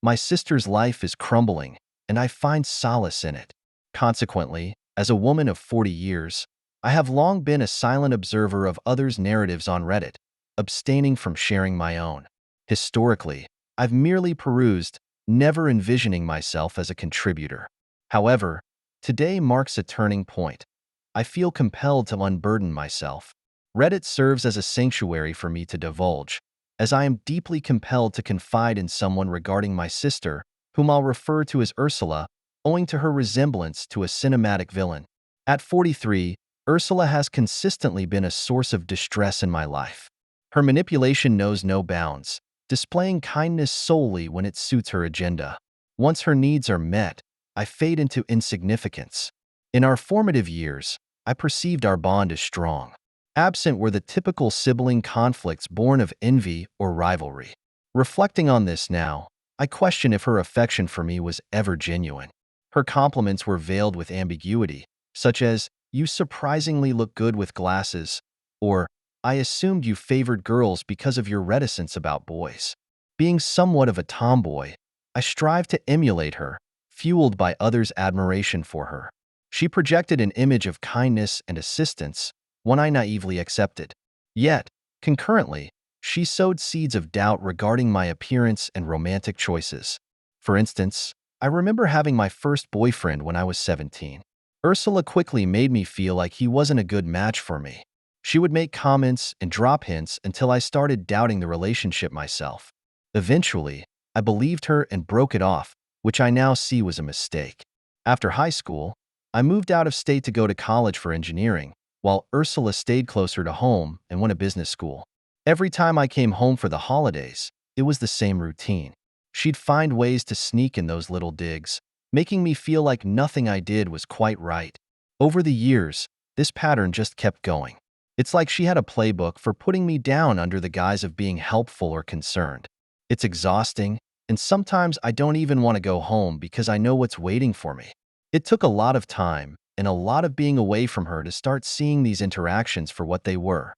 My sister's life is crumbling, and I find solace in it. Consequently, as a woman of 40 years, I have long been a silent observer of others' narratives on Reddit, abstaining from sharing my own. Historically, I've merely perused, never envisioning myself as a contributor. However, today marks a turning point. I feel compelled to unburden myself. Reddit serves as a sanctuary for me to divulge, as I am deeply compelled to confide in someone regarding my sister, whom I'll refer to as Ursula, owing to her resemblance to a cinematic villain. At 43, Ursula has consistently been a source of distress in my life. Her manipulation knows no bounds, displaying kindness solely when it suits her agenda. Once her needs are met, I fade into insignificance. In our formative years, I perceived our bond as strong. Absent were the typical sibling conflicts born of envy or rivalry. Reflecting on this now, I question if her affection for me was ever genuine. Her compliments were veiled with ambiguity, such as, "You surprisingly look good with glasses," or "I assumed you favored girls because of your reticence about boys." Being somewhat of a tomboy, I strive to emulate her, fueled by others' admiration for her. She projected an image of kindness and assistance, one I naively accepted. Yet, concurrently, she sowed seeds of doubt regarding my appearance and romantic choices. For instance, I remember having my first boyfriend when I was 17. Ursula quickly made me feel like he wasn't a good match for me. She would make comments and drop hints until I started doubting the relationship myself. Eventually, I believed her and broke it off, which I now see was a mistake. After high school, I moved out of state to go to college for engineering, while Ursula stayed closer to home and went to business school. Every time I came home for the holidays, it was the same routine. She'd find ways to sneak in those little digs, making me feel like nothing I did was quite right. Over the years, this pattern just kept going. It's like she had a playbook for putting me down under the guise of being helpful or concerned. It's exhausting, and sometimes I don't even want to go home because I know what's waiting for me. It took a lot of time and a lot of being away from her to start seeing these interactions for what they were: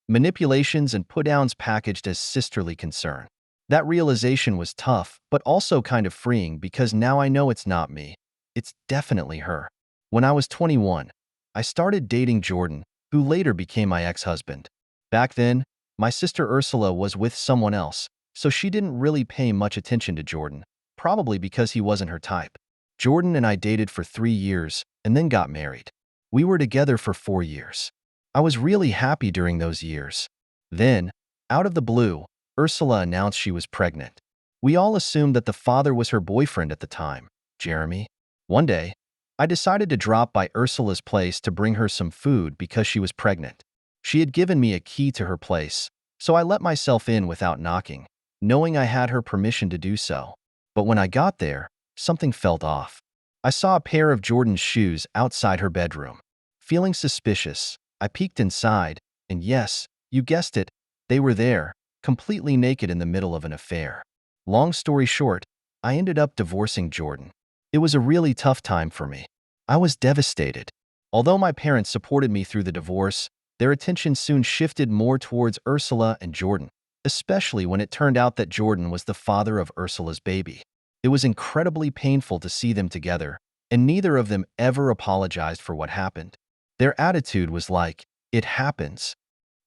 manipulations and put-downs packaged as sisterly concern. That realization was tough, but also kind of freeing because now I know it's not me. It's definitely her. When I was 21, I started dating Jordan, who later became my ex-husband. Back then, my sister Ursula was with someone else, so she didn't really pay much attention to Jordan, probably because he wasn't her type. Jordan and I dated for 3 years and then got married. We were together for 4 years. I was really happy during those years. Then, out of the blue, Ursula announced she was pregnant. We all assumed that the father was her boyfriend at the time, Jeremy. One day, I decided to drop by Ursula's place to bring her some food because she was pregnant. She had given me a key to her place, so I let myself in without knocking, knowing I had her permission to do so. But when I got there, something felt off. I saw a pair of Jordan's shoes outside her bedroom. Feeling suspicious, I peeked inside, and yes, you guessed it, they were there, completely naked in the middle of an affair. Long story short, I ended up divorcing Jordan. It was a really tough time for me. I was devastated. Although my parents supported me through the divorce, their attention soon shifted more towards Ursula and Jordan, especially when it turned out that Jordan was the father of Ursula's baby. It was incredibly painful to see them together, and neither of them ever apologized for what happened. Their attitude was like, "It happens."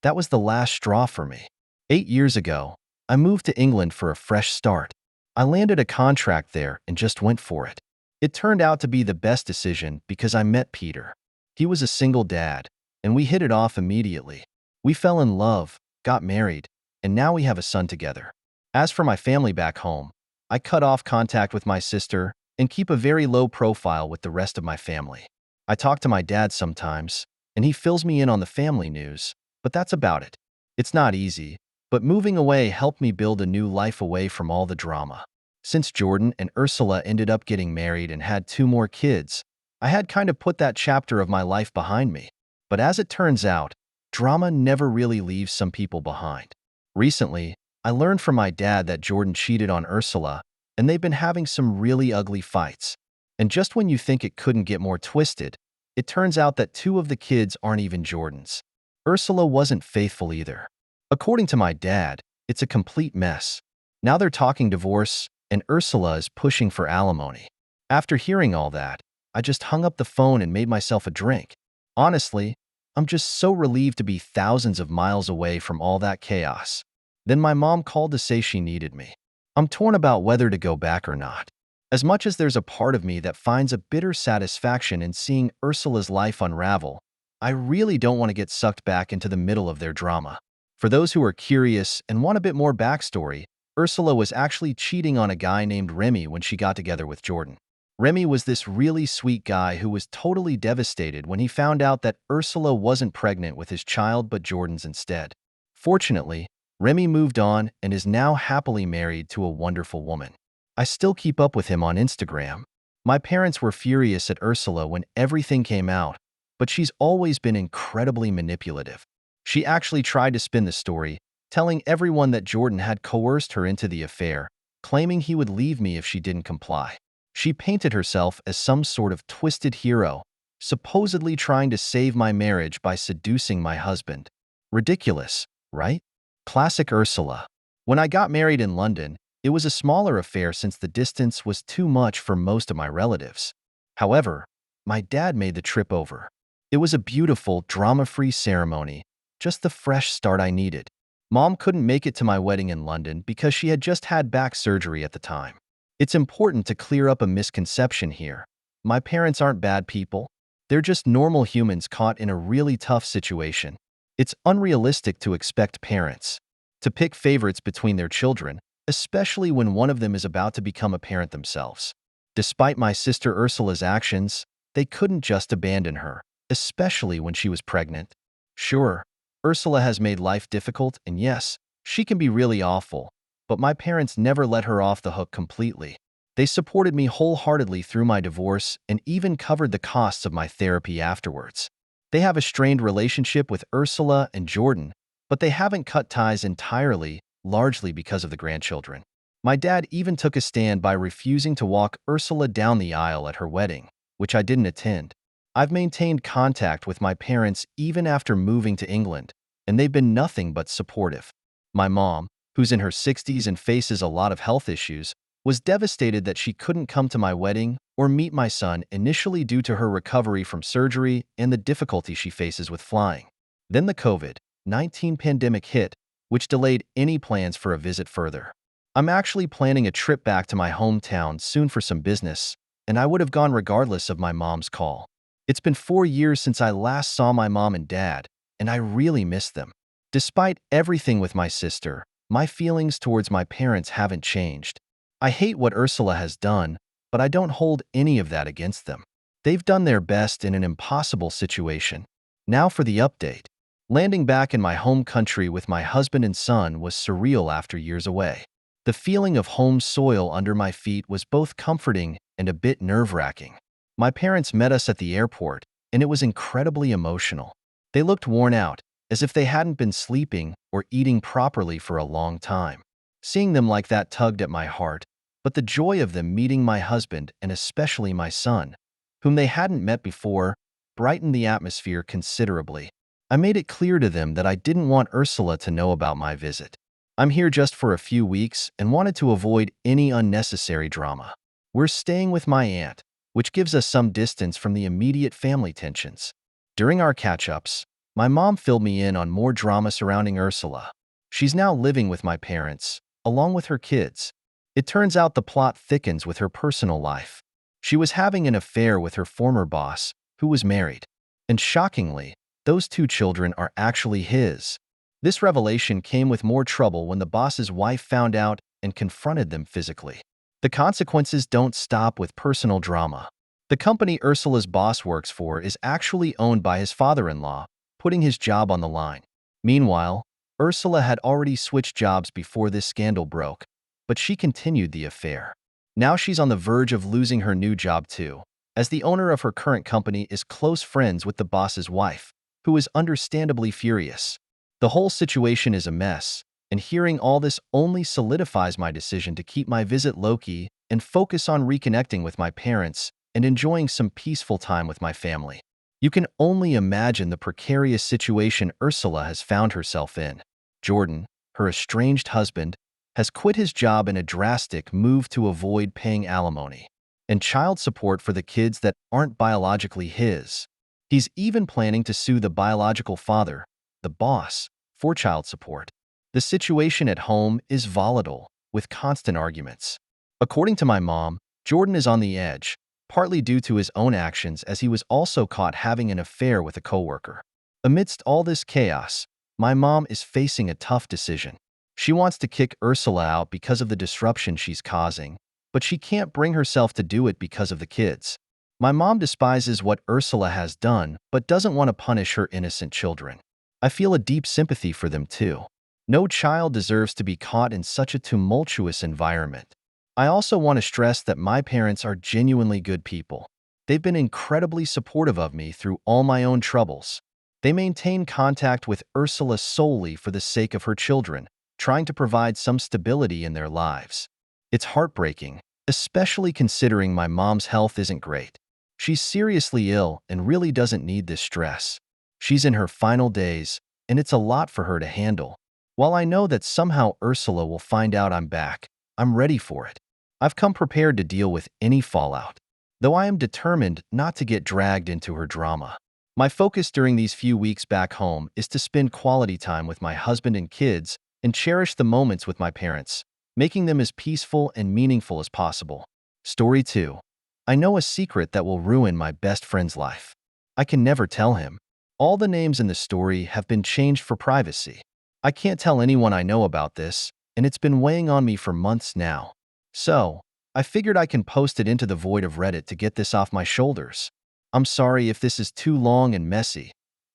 That was the last straw for me. 8 years ago, I moved to England for a fresh start. I landed a contract there and just went for it. It turned out to be the best decision because I met Peter. He was a single dad, and we hit it off immediately. We fell in love, got married, and now we have a son together. As for my family back home, I cut off contact with my sister and keep a very low profile with the rest of my family. I talk to my dad sometimes, and he fills me in on the family news, but that's about it. It's not easy, but moving away helped me build a new life away from all the drama. Since Jordan and Ursula ended up getting married and had 2 more kids, I had kind of put that chapter of my life behind me. But as it turns out, drama never really leaves some people behind. Recently, I learned from my dad that Jordan cheated on Ursula, and they've been having some really ugly fights. And just when you think it couldn't get more twisted, it turns out that 2 of the kids aren't even Jordan's. Ursula wasn't faithful either. According to my dad, it's a complete mess. Now they're talking divorce, and Ursula is pushing for alimony. After hearing all that, I just hung up the phone and made myself a drink. Honestly, I'm just so relieved to be thousands of miles away from all that chaos. Then my mom called to say she needed me. I'm torn about whether to go back or not. As much as there's a part of me that finds a bitter satisfaction in seeing Ursula's life unravel, I really don't want to get sucked back into the middle of their drama. For those who are curious and want a bit more backstory, Ursula was actually cheating on a guy named Remy when she got together with Jordan. Remy was this really sweet guy who was totally devastated when he found out that Ursula wasn't pregnant with his child but Jordan's instead. Fortunately, Remy moved on and is now happily married to a wonderful woman. I still keep up with him on Instagram. My parents were furious at Ursula when everything came out, but she's always been incredibly manipulative. She actually tried to spin the story, telling everyone that Jordan had coerced her into the affair, claiming he would leave me if she didn't comply. She painted herself as some sort of twisted hero, supposedly trying to save my marriage by seducing my husband. Ridiculous, right? Classic Ursula. When I got married in London, it was a smaller affair since the distance was too much for most of my relatives. However, my dad made the trip over. It was a beautiful, drama-free ceremony, just the fresh start I needed. Mom couldn't make it to my wedding in London because she had just had back surgery at the time. It's important to clear up a misconception here. My parents aren't bad people. They're just normal humans caught in a really tough situation. It's unrealistic to expect parents to pick favorites between their children, especially when one of them is about to become a parent themselves. Despite my sister Ursula's actions, they couldn't just abandon her, especially when she was pregnant. Sure, Ursula has made life difficult, and yes, she can be really awful, but my parents never let her off the hook completely. They supported me wholeheartedly through my divorce and even covered the costs of my therapy afterwards. They have a strained relationship with Ursula and Jordan, but they haven't cut ties entirely, largely because of the grandchildren. My dad even took a stand by refusing to walk Ursula down the aisle at her wedding, which I didn't attend. I've maintained contact with my parents even after moving to England, and they've been nothing but supportive. My mom, who's in her 60s and faces a lot of health issues, was devastated that she couldn't come to my wedding or meet my son initially due to her recovery from surgery and the difficulty she faces with flying. Then the COVID-19 pandemic hit, which delayed any plans for a visit further. I'm actually planning a trip back to my hometown soon for some business, and I would have gone regardless of my mom's call. It's been 4 years since I last saw my mom and dad, and I really miss them. Despite everything with my sister, my feelings towards my parents haven't changed. I hate what Ursula has done, but I don't hold any of that against them. They've done their best in an impossible situation. Now for the update. Landing back in my home country with my husband and son was surreal after years away. The feeling of home soil under my feet was both comforting and a bit nerve-wracking. My parents met us at the airport, and it was incredibly emotional. They looked worn out, as if they hadn't been sleeping or eating properly for a long time. Seeing them like that tugged at my heart, but the joy of them meeting my husband and especially my son, whom they hadn't met before, brightened the atmosphere considerably. I made it clear to them that I didn't want Ursula to know about my visit. I'm here just for a few weeks and wanted to avoid any unnecessary drama. We're staying with my aunt, which gives us some distance from the immediate family tensions. During our catch-ups, my mom filled me in on more drama surrounding Ursula. She's now living with my parents, along with her kids. It turns out the plot thickens with her personal life. She was having an affair with her former boss, who was married. And shockingly, those 2 children are actually his. This revelation came with more trouble when the boss's wife found out and confronted them physically. The consequences don't stop with personal drama. The company Ursula's boss works for is actually owned by his father-in-law, putting his job on the line. Meanwhile, Ursula had already switched jobs before this scandal broke, but she continued the affair. Now she's on the verge of losing her new job too, as the owner of her current company is close friends with the boss's wife, who is understandably furious. The whole situation is a mess, and hearing all this only solidifies my decision to keep my visit low-key and focus on reconnecting with my parents and enjoying some peaceful time with my family. You can only imagine the precarious situation Ursula has found herself in. Jordan, her estranged husband, has quit his job in a drastic move to avoid paying alimony and child support for the kids that aren't biologically his. He's even planning to sue the biological father, the boss, for child support. The situation at home is volatile, with constant arguments. According to my mom, Jordan is on the edge, partly due to his own actions as he was also caught having an affair with a coworker. Amidst all this chaos, my mom is facing a tough decision. She wants to kick Ursula out because of the disruption she's causing, but she can't bring herself to do it because of the kids. My mom despises what Ursula has done, but doesn't want to punish her innocent children. I feel a deep sympathy for them too. No child deserves to be caught in such a tumultuous environment. I also want to stress that my parents are genuinely good people. They've been incredibly supportive of me through all my own troubles. They maintain contact with Ursula solely for the sake of her children, trying to provide some stability in their lives. It's heartbreaking, especially considering my mom's health isn't great. She's seriously ill and really doesn't need this stress. She's in her final days, and it's a lot for her to handle. While I know that somehow Ursula will find out I'm back, I'm ready for it. I've come prepared to deal with any fallout, though I am determined not to get dragged into her drama. My focus during these few weeks back home is to spend quality time with my husband and kids and cherish the moments with my parents, making them as peaceful and meaningful as possible. Story 2. I know a secret that will ruin my best friend's life. I can never tell him. All the names in the story have been changed for privacy. I can't tell anyone I know about this, and it's been weighing on me for months now. So, I figured I can post it into the void of Reddit to get this off my shoulders. I'm sorry if this is too long and messy.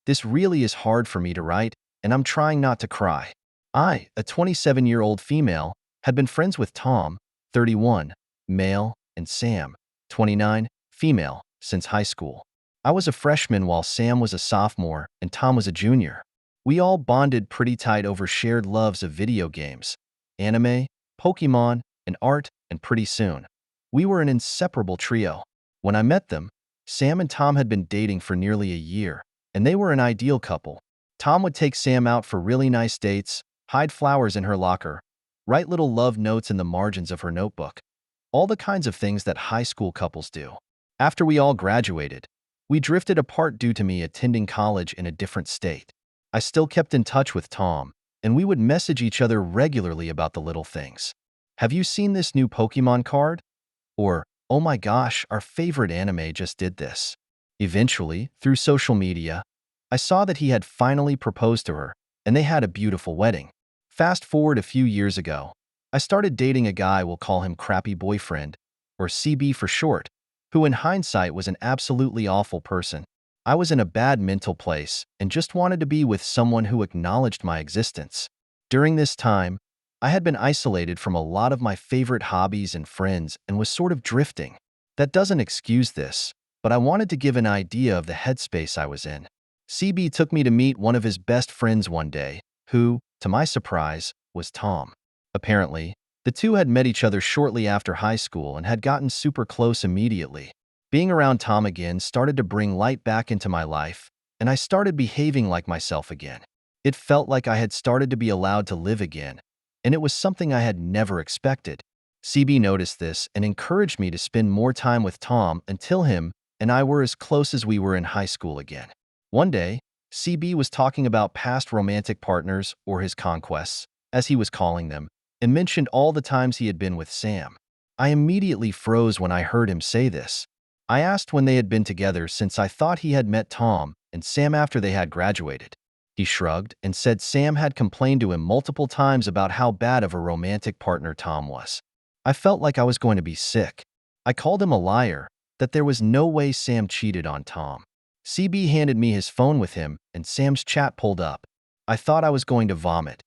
This really is hard for me to write, and I'm trying not to cry. I, a 27-year-old female, had been friends with Tom, 31, male, and Sam, 29, female, since high school. I was a freshman while Sam was a sophomore and Tom was a junior. We all bonded pretty tight over shared loves of video games, anime, Pokemon, and art, and pretty soon, we were an inseparable trio. When I met them, Sam and Tom had been dating for nearly a year, and they were an ideal couple. Tom would take Sam out for really nice dates, hide flowers in her locker, write little love notes in the margins of her notebook. All the kinds of things that high school couples do. After we all graduated, we drifted apart due to me attending college in a different state. I still kept in touch with Tom, and we would message each other regularly about the little things. Have you seen this new Pokemon card? Or, oh my gosh, our favorite anime just did this. Eventually, through social media, I saw that he had finally proposed to her, and they had a beautiful wedding. Fast forward a few years ago, I started dating a guy we'll call him Crappy Boyfriend, or CB for short, who in hindsight was an absolutely awful person. I was in a bad mental place and just wanted to be with someone who acknowledged my existence. During this time, I had been isolated from a lot of my favorite hobbies and friends and was sort of drifting. That doesn't excuse this, but I wanted to give an idea of the headspace I was in. CB took me to meet one of his best friends one day, who, to my surprise, was Tom. Apparently, the two had met each other shortly after high school and had gotten super close immediately. Being around Tom again started to bring light back into my life, and I started behaving like myself again. It felt like I had started to be allowed to live again, and it was something I had never expected. CB noticed this and encouraged me to spend more time with Tom until him and I were as close as we were in high school again. One day, CB was talking about past romantic partners, or his conquests, as he was calling them, and mentioned all the times he had been with Sam. I immediately froze when I heard him say this. I asked when they had been together since I thought he had met Tom and Sam after they had graduated. He shrugged and said Sam had complained to him multiple times about how bad of a romantic partner Tom was. I felt like I was going to be sick. I called him a liar, that there was no way Sam cheated on Tom. CB handed me his phone with him, and Sam's chat pulled up. I thought I was going to vomit.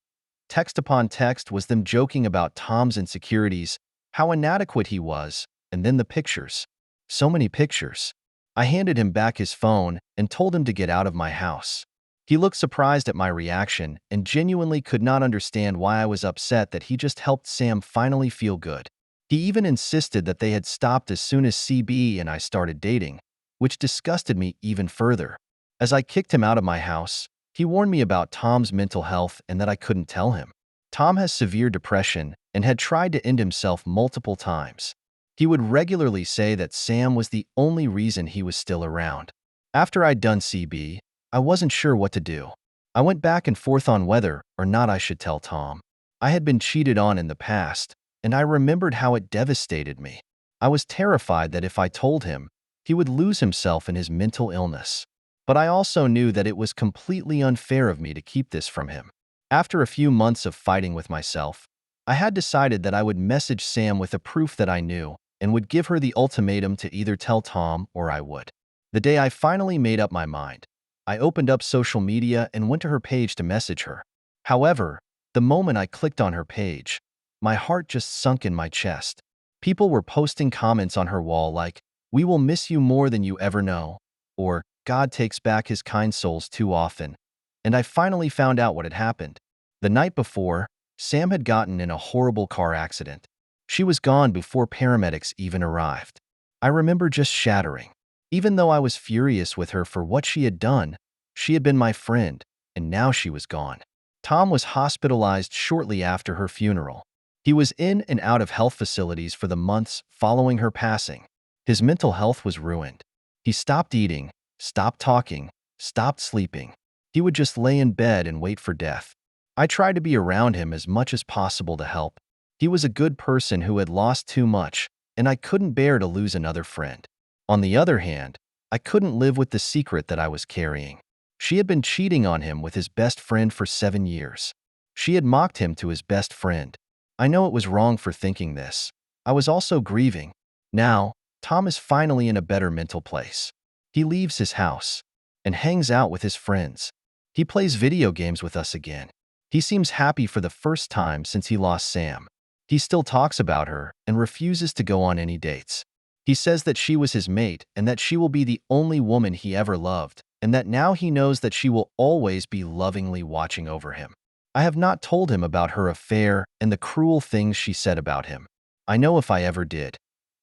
Text upon text was them joking about Tom's insecurities, how inadequate he was, and then the pictures. So many pictures. I handed him back his phone and told him to get out of my house. He looked surprised at my reaction and genuinely could not understand why I was upset that he just helped Sam finally feel good. He even insisted that they had stopped as soon as CB and I started dating, which disgusted me even further. As I kicked him out of my house, he warned me about Tom's mental health and that I couldn't tell him. Tom has severe depression, and had tried to end himself multiple times. He would regularly say that Sam was the only reason he was still around. After I'd done CB, I wasn't sure what to do. I went back and forth on whether or not I should tell Tom. I had been cheated on in the past, and I remembered how it devastated me. I was terrified that if I told him, he would lose himself in his mental illness. But I also knew that it was completely unfair of me to keep this from him. After a few months of fighting with myself, I had decided that I would message Sam with a proof that I knew and would give her the ultimatum to either tell Tom or I would. The day I finally made up my mind, I opened up social media and went to her page to message her. However, the moment I clicked on her page, my heart just sunk in my chest. People were posting comments on her wall like, "We will miss you more than you ever know," or "God takes back his kind souls too often." And I finally found out what had happened. The night before, Sam had gotten in a horrible car accident. She was gone before paramedics even arrived. I remember just shattering. Even though I was furious with her for what she had done, she had been my friend, and now she was gone. Tom was hospitalized shortly after her funeral. He was in and out of health facilities for the months following her passing. His mental health was ruined. He stopped eating, stopped talking, stopped sleeping. He would just lay in bed and wait for death. I tried to be around him as much as possible to help. He was a good person who had lost too much, and I couldn't bear to lose another friend. On the other hand, I couldn't live with the secret that I was carrying. She had been cheating on him with his best friend for 7 years. She had mocked him to his best friend. I know it was wrong for thinking this. I was also grieving. Now, Tom is finally in a better mental place. He leaves his house and hangs out with his friends. He plays video games with us again. He seems happy for the first time since he lost Sam. He still talks about her and refuses to go on any dates. He says that she was his mate and that she will be the only woman he ever loved, and that now he knows that she will always be lovingly watching over him. I have not told him about her affair and the cruel things she said about him. I know if I ever did,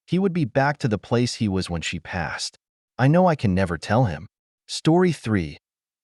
he would be back to the place he was when she passed. I know I can never tell him. Story 3.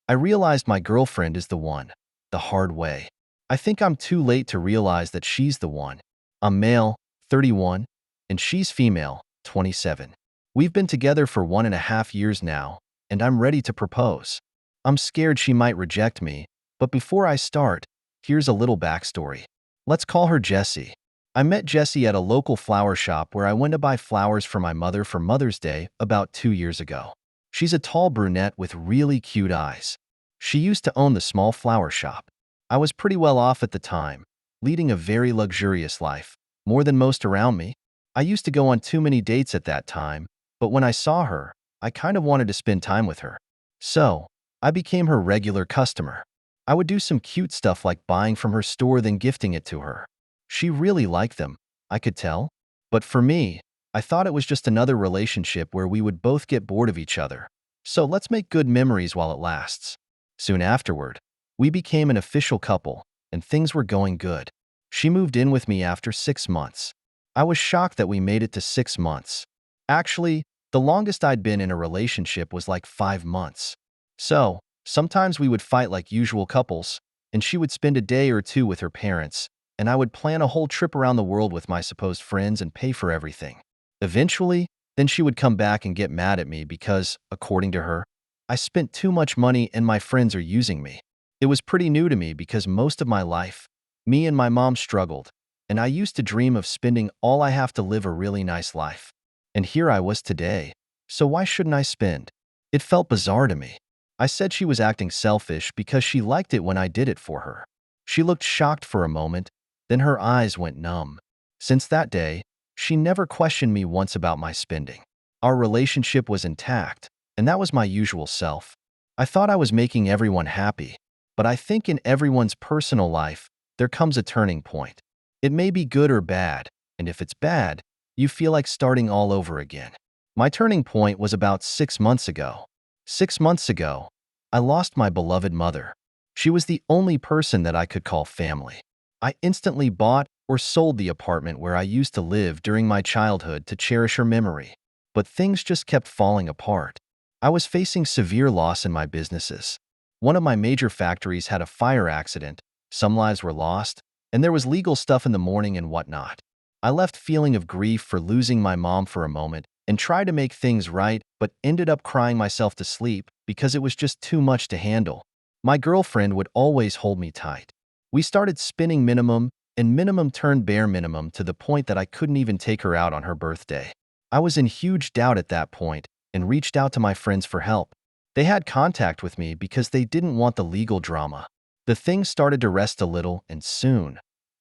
I realized my girlfriend is the one, the hard way. I think I'm too late to realize that she's the one. I'm male, 31, and she's female, 27. We've been together for 1.5 years now, and I'm ready to propose. I'm scared she might reject me, but before I start, here's a little backstory. Let's call her Jessie. I met Jessie at a local flower shop where I went to buy flowers for my mother for Mother's Day about 2 years ago. She's a tall brunette with really cute eyes. She used to own the small flower shop. I was pretty well off at the time, leading a very luxurious life, more than most around me. I used to go on too many dates at that time, but when I saw her, I kind of wanted to spend time with her. So, I became her regular customer. I would do some cute stuff like buying from her store then gifting it to her. She really liked them, I could tell. But for me, I thought it was just another relationship where we would both get bored of each other. So let's make good memories while it lasts. Soon afterward, we became an official couple, and things were going good. She moved in with me after 6 months. I was shocked that we made it to 6 months. Actually, the longest I'd been in a relationship was like 5 months. So, sometimes we would fight like usual couples, and she would spend a day or two with her parents, and I would plan a whole trip around the world with my supposed friends and pay for everything. Eventually, then she would come back and get mad at me because, according to her, I spent too much money and my friends are using me. It was pretty new to me because most of my life, me and my mom struggled, and I used to dream of spending all I have to live a really nice life. And here I was today, so why shouldn't I spend? It felt bizarre to me. I said she was acting selfish because she liked it when I did it for her. She looked shocked for a moment, then her eyes went numb. Since that day, she never questioned me once about my spending. Our relationship was intact, and that was my usual self. I thought I was making everyone happy, but I think in everyone's personal life, there comes a turning point. It may be good or bad, and if it's bad, you feel like starting all over again. My turning point was about 6 months ago. 6 months ago, I lost my beloved mother. She was the only person that I could call family. I instantly bought or sold the apartment where I used to live during my childhood to cherish her memory. But things just kept falling apart. I was facing severe loss in my businesses. One of my major factories had a fire accident, some lives were lost, And there was legal stuff in the morning and whatnot. I left feeling of grief for losing my mom for a moment and tried to make things right, but ended up crying myself to sleep because it was just too much to handle. My girlfriend would always hold me tight. We started spinning minimum, and minimum turned bare minimum to the point that I couldn't even take her out on her birthday. I was in huge doubt at that point and reached out to my friends for help. They had contact with me because they didn't want the legal drama. The thing started to rest a little, and soon,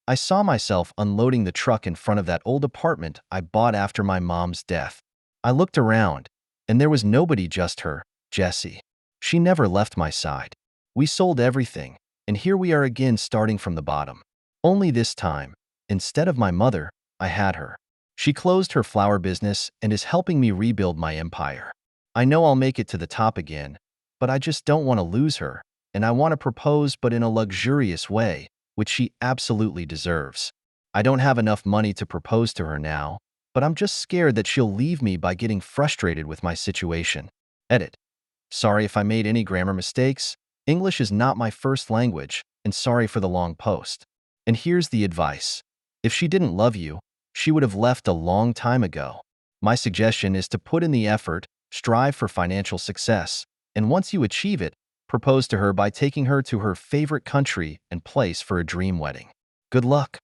I saw myself unloading the truck in front of that old apartment I bought after my mom's death. I looked around, and there was nobody, just her, Jessie. She never left my side. We sold everything, and here we are again starting from the bottom. Only this time, instead of my mother, I had her. She closed her flower business and is helping me rebuild my empire. I know I'll make it to the top again, but I just don't want to lose her, and I want to propose, but in a luxurious way, which she absolutely deserves. I don't have enough money to propose to her now, but I'm just scared that she'll leave me by getting frustrated with my situation. Edit. Sorry if I made any grammar mistakes. English is not my first language, and sorry for the long post. And here's the advice. If she didn't love you, she would have left a long time ago. My suggestion is to put in the effort, strive for financial success, and once you achieve it, propose to her by taking her to her favorite country and place for a dream wedding. Good luck,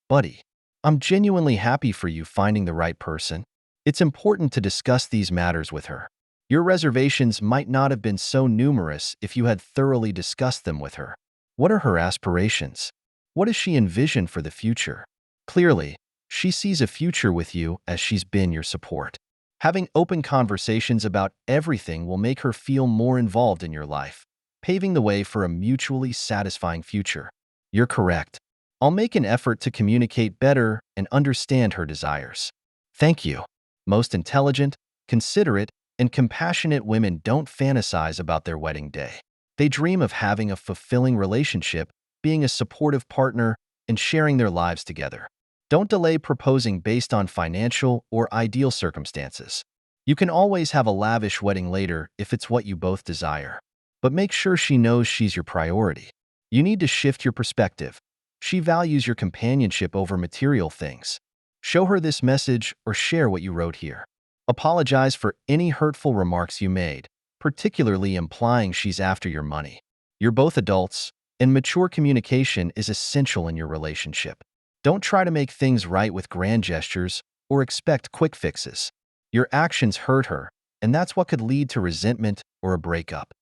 buddy. I'm genuinely happy for you finding the right person. It's important to discuss these matters with her. Your reservations might not have been so numerous if you had thoroughly discussed them with her. What are her aspirations? What does she envision for the future? Clearly, she sees a future with you as she's been your support. Having open conversations about everything will make her feel more involved in your life, paving the way for a mutually satisfying future. You're correct. I'll make an effort to communicate better and understand her desires. Thank you. Most intelligent, considerate, and compassionate women don't fantasize about their wedding day. They dream of having a fulfilling relationship, being a supportive partner, and sharing their lives together. Don't delay proposing based on financial or ideal circumstances. You can always have a lavish wedding later if it's what you both desire. But make sure she knows she's your priority. You need to shift your perspective. She values your companionship over material things. Show her this message or share what you wrote here. Apologize for any hurtful remarks you made, particularly implying she's after your money. You're both adults, and mature communication is essential in your relationship. Don't try to make things right with grand gestures or expect quick fixes. Your actions hurt her, and that's what could lead to resentment or a breakup.